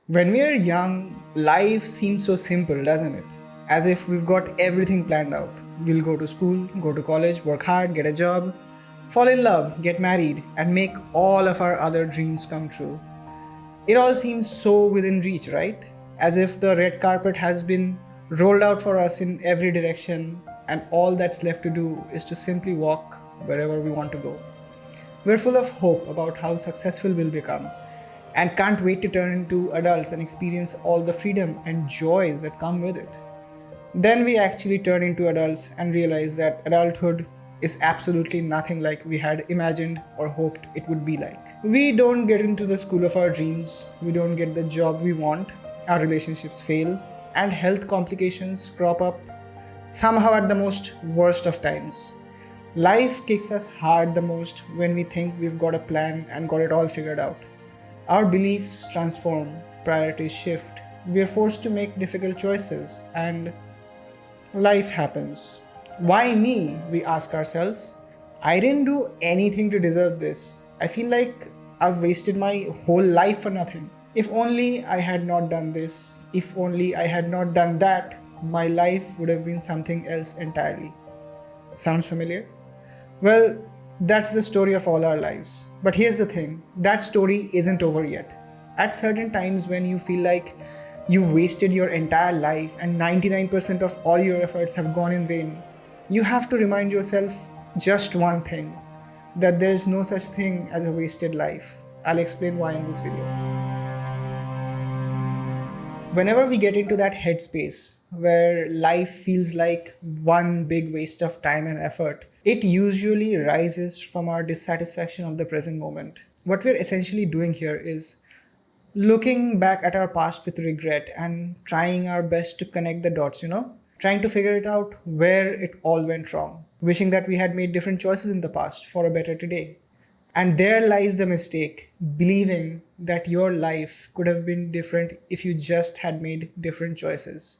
When we are young, life seems so simple, doesn't it? As if we've got everything planned out. We'll go to school, go to college, work hard, get a job, fall in love, get married, and make all of our other dreams come true. It all seems so within reach, right? As if the red carpet has been rolled out for us in every direction, and all that's left to do is to simply walk wherever we want to go. We're full of hope about how successful we'll become and can't wait to turn into adults and experience all the freedom and joys that come with it. Then we actually turn into adults and realize that adulthood is absolutely nothing like we had imagined or hoped it would be like. We don't get into the school of our dreams, we don't get the job we want, our relationships fail, and health complications crop up somehow at the most worst of times. Life kicks us hard the most when we think we've got a plan and got it all figured out. Our beliefs transform, priorities shift, we are forced to make difficult choices, and life happens. Why me? We ask ourselves. I didn't do anything to deserve this. I feel like I've wasted my whole life for nothing. If only I had not done this, if only I had not done that, my life would have been something else entirely. Sounds familiar? Well, that's the story of all our lives. But here's the thing, that story isn't over yet. At certain times when you feel like you've wasted your entire life and 99% of all your efforts have gone in vain, you have to remind yourself just one thing, that there is no such thing as a wasted life. I'll explain why in this video. Whenever we get into that headspace where life feels like one big waste of time and effort, it usually rises from our dissatisfaction of the present moment. What we're essentially doing here is looking back at our past with regret and trying our best to connect the dots, trying to figure it out where it all went wrong, wishing that we had made different choices in the past for a better today. And there lies the mistake, believing that your life could have been different if you just had made different choices.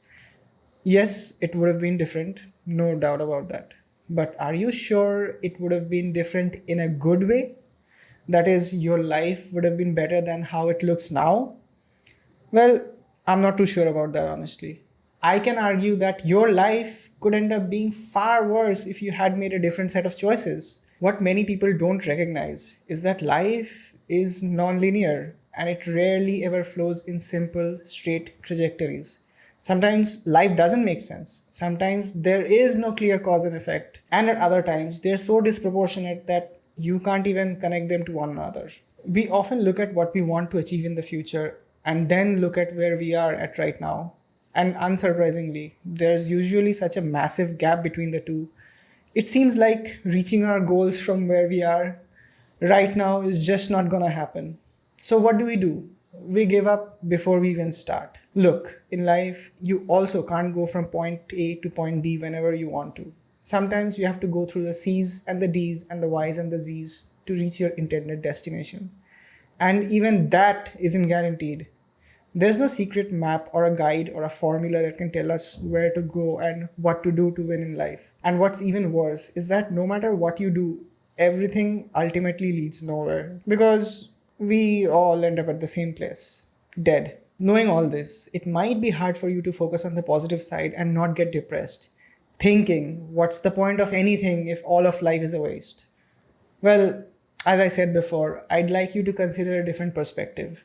Yes, it would have been different, no doubt about that. But are you sure it would have been different in a good way? That is, your life would have been better than how it looks now? Well, I'm not too sure about that, honestly. I can argue that your life could end up being far worse if you had made a different set of choices. What many people don't recognize is that life is non-linear and it rarely ever flows in simple, straight trajectories. Sometimes life doesn't make sense. Sometimes there is no clear cause and effect. And at other times, they're so disproportionate that you can't even connect them to one another. We often look at what we want to achieve in the future and then look at where we are at right now. And unsurprisingly, there's usually such a massive gap between the two. It seems like reaching our goals from where we are right now is just not gonna happen. So, what do? We give up before we even start. Look, in life, you also can't go from point A to point B whenever you want to. Sometimes you have to go through the C's and the D's and the Y's and the Z's to reach your intended destination. And even that isn't guaranteed. There's no secret map or a guide or a formula that can tell us where to go and what to do to win in life. And what's even worse is that no matter what you do, everything ultimately leads nowhere because we all end up at the same place, dead. Knowing all this, it might be hard for you to focus on the positive side and not get depressed, thinking, what's the point of anything if all of life is a waste? Well, as I said before, I'd like you to consider a different perspective,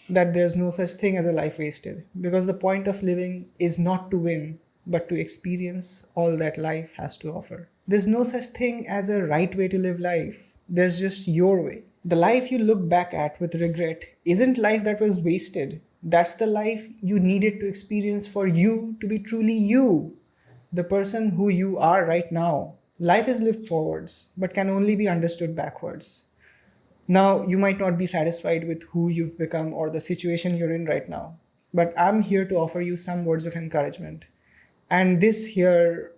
that there's no such thing as a life wasted, because the point of living is not to win, but to experience all that life has to offer. There's no such thing as a right way to live life, there's just your way. The life you look back at with regret isn't life that was wasted. That's the life you needed to experience for you to be truly you, the person who you are right now. Life is lived forwards, but can only be understood backwards. Now, you might not be satisfied with who you've become or the situation you're in right now, but I'm here to offer you some words of encouragement. And this here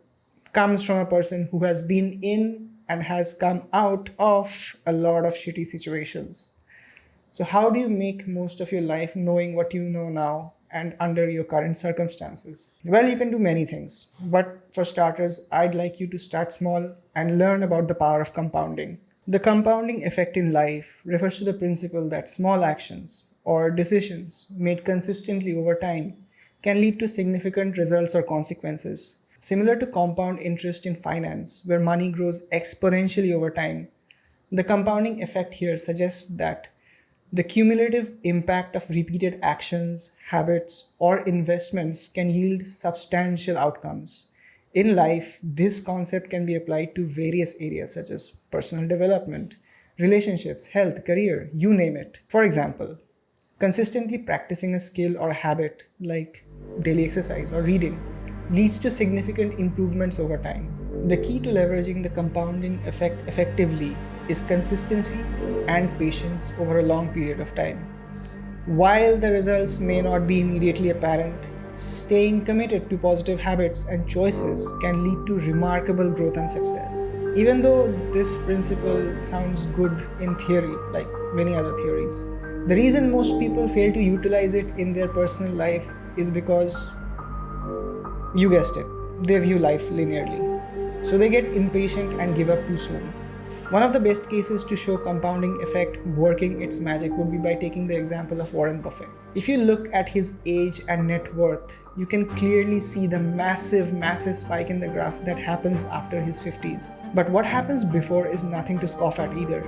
comes from a person who has been in and has come out of a lot of shitty situations. So, how do you make most of your life knowing what you know now and under your current circumstances? Well, you can do many things, but for starters, I'd like you to start small and learn about the power of compounding. The compounding effect in life refers to the principle that small actions, or decisions made consistently over time can lead to significant results or consequences. Similar to compound interest in finance, where money grows exponentially over time, the compounding effect here suggests that the cumulative impact of repeated actions, habits, or investments can yield substantial outcomes. In life, this concept can be applied to various areas such as personal development, relationships, health, career, you name it. For example, consistently practicing a skill or habit like daily exercise or reading leads to significant improvements over time. The key to leveraging the compounding effect effectively is consistency and patience over a long period of time. While the results may not be immediately apparent, staying committed to positive habits and choices can lead to remarkable growth and success. Even though this principle sounds good in theory, like many other theories, the reason most people fail to utilize it in their personal life is because, you guessed it, they view life linearly. So they get impatient and give up too soon. One of the best cases to show compounding effect working its magic would be by taking the example of Warren Buffett. If you look at his age and net worth, you can clearly see the massive spike in the graph that happens after his 50s. But what happens before is nothing to scoff at either.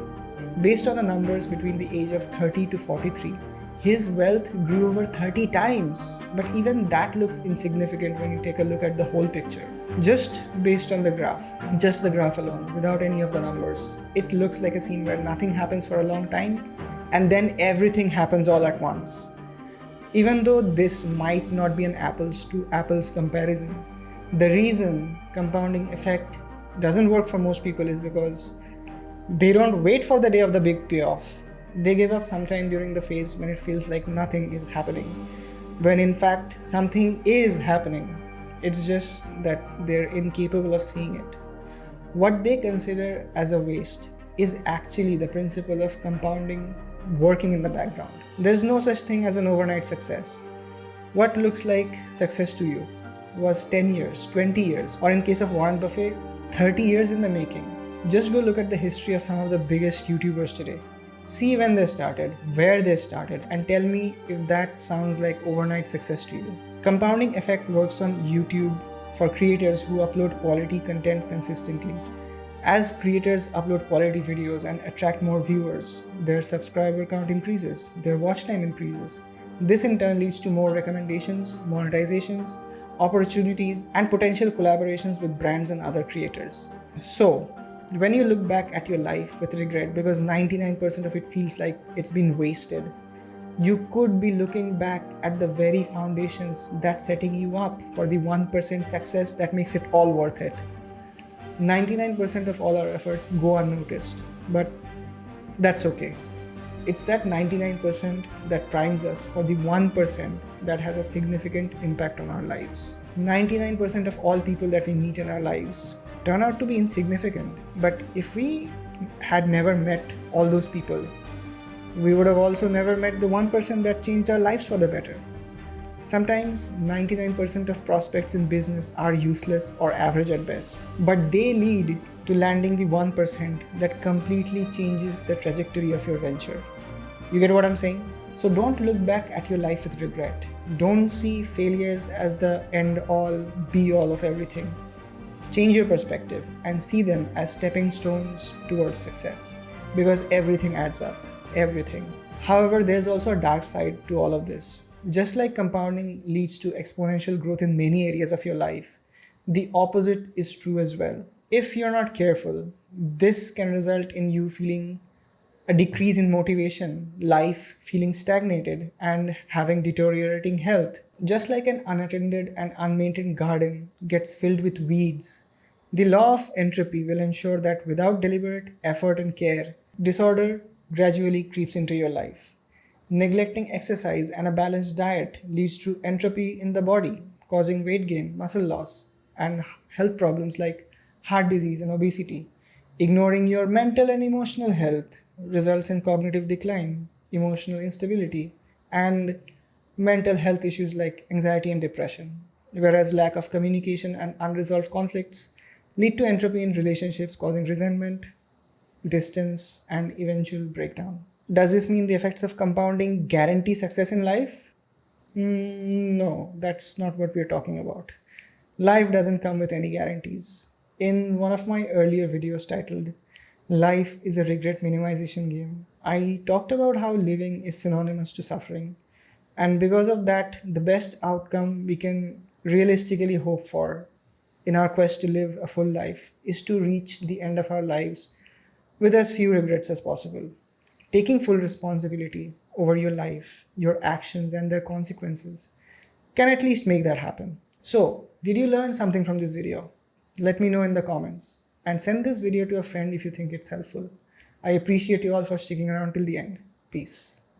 Based on the numbers between the age of 30 to 43, his wealth grew over 30 times. But even that looks insignificant when you take a look at the whole picture. Just based on the graph, just the graph alone, without any of the numbers, it looks like a scene where nothing happens for a long time and then everything happens all at once. Even though this might not be an apples to apples comparison, the reason compounding effect doesn't work for most people is because they don't wait for the day of the big payoff. They give up sometime during the phase when it feels like nothing is happening, when in fact something is happening. It's just that they're incapable of seeing it. What they consider as a waste is actually the principle of compounding working in the background. There's no such thing as an overnight success. What looks like success to you was 10 years, 20 years, or in case of Warren Buffett, 30 years in the making. Just go look at the history of some of the biggest YouTubers today. See when they started, where they started, and tell me if that sounds like overnight success to you. Compounding effect works on YouTube for creators who upload quality content consistently. As creators upload quality videos and attract more viewers, their subscriber count increases, their watch time increases. This in turn leads to more recommendations, monetizations, opportunities, and potential collaborations with brands and other creators. So, when you look back at your life with regret because 99% of it feels like it's been wasted, you could be looking back at the very foundations that's setting you up for the 1% success that makes it all worth it. 99% of all our efforts go unnoticed, but that's okay. It's that 99% that primes us for the 1% that has a significant impact on our lives. 99% of all people that we meet in our lives turn out to be insignificant, but if we had never met all those people, we would have also never met the 1% that changed our lives for the better. Sometimes 99% of prospects in business are useless or average at best, but they lead to landing the 1% that completely changes the trajectory of your venture. You get what I'm saying? So don't look back at your life with regret. Don't see failures as the end all, be all of everything. Change your perspective and see them as stepping stones towards success, because everything adds up, everything. However, there's also a dark side to all of this. Just like compounding leads to exponential growth in many areas of your life, the opposite is true as well. If you're not careful, this can result in you feeling a decrease in motivation, life feeling stagnated, and having deteriorating health. Just like an unattended and unmaintained garden gets filled with weeds, the law of entropy will ensure that without deliberate effort and care, disorder gradually creeps into your life. Neglecting exercise and a balanced diet leads to entropy in the body, causing weight gain, muscle loss, and health problems like heart disease and obesity. Ignoring your mental and emotional health results in cognitive decline, emotional instability, and mental health issues like anxiety and depression. Whereas lack of communication and unresolved conflicts lead to entropy in relationships, causing resentment, distance, and eventual breakdown. Does this mean the effects of compounding guarantee success in life? No, that's not what we're talking about. Life doesn't come with any guarantees. In one of my earlier videos titled Life is a Regret Minimization Game, I talked about how living is synonymous to suffering. And because of that, the best outcome we can realistically hope for in our quest to live a full life is to reach the end of our lives with as few regrets as possible. Taking full responsibility over your life, your actions, and their consequences can at least make that happen. So, did you learn something from this video? Let me know in the comments and send this video to a friend if you think it's helpful. I appreciate you all for sticking around till the end. Peace.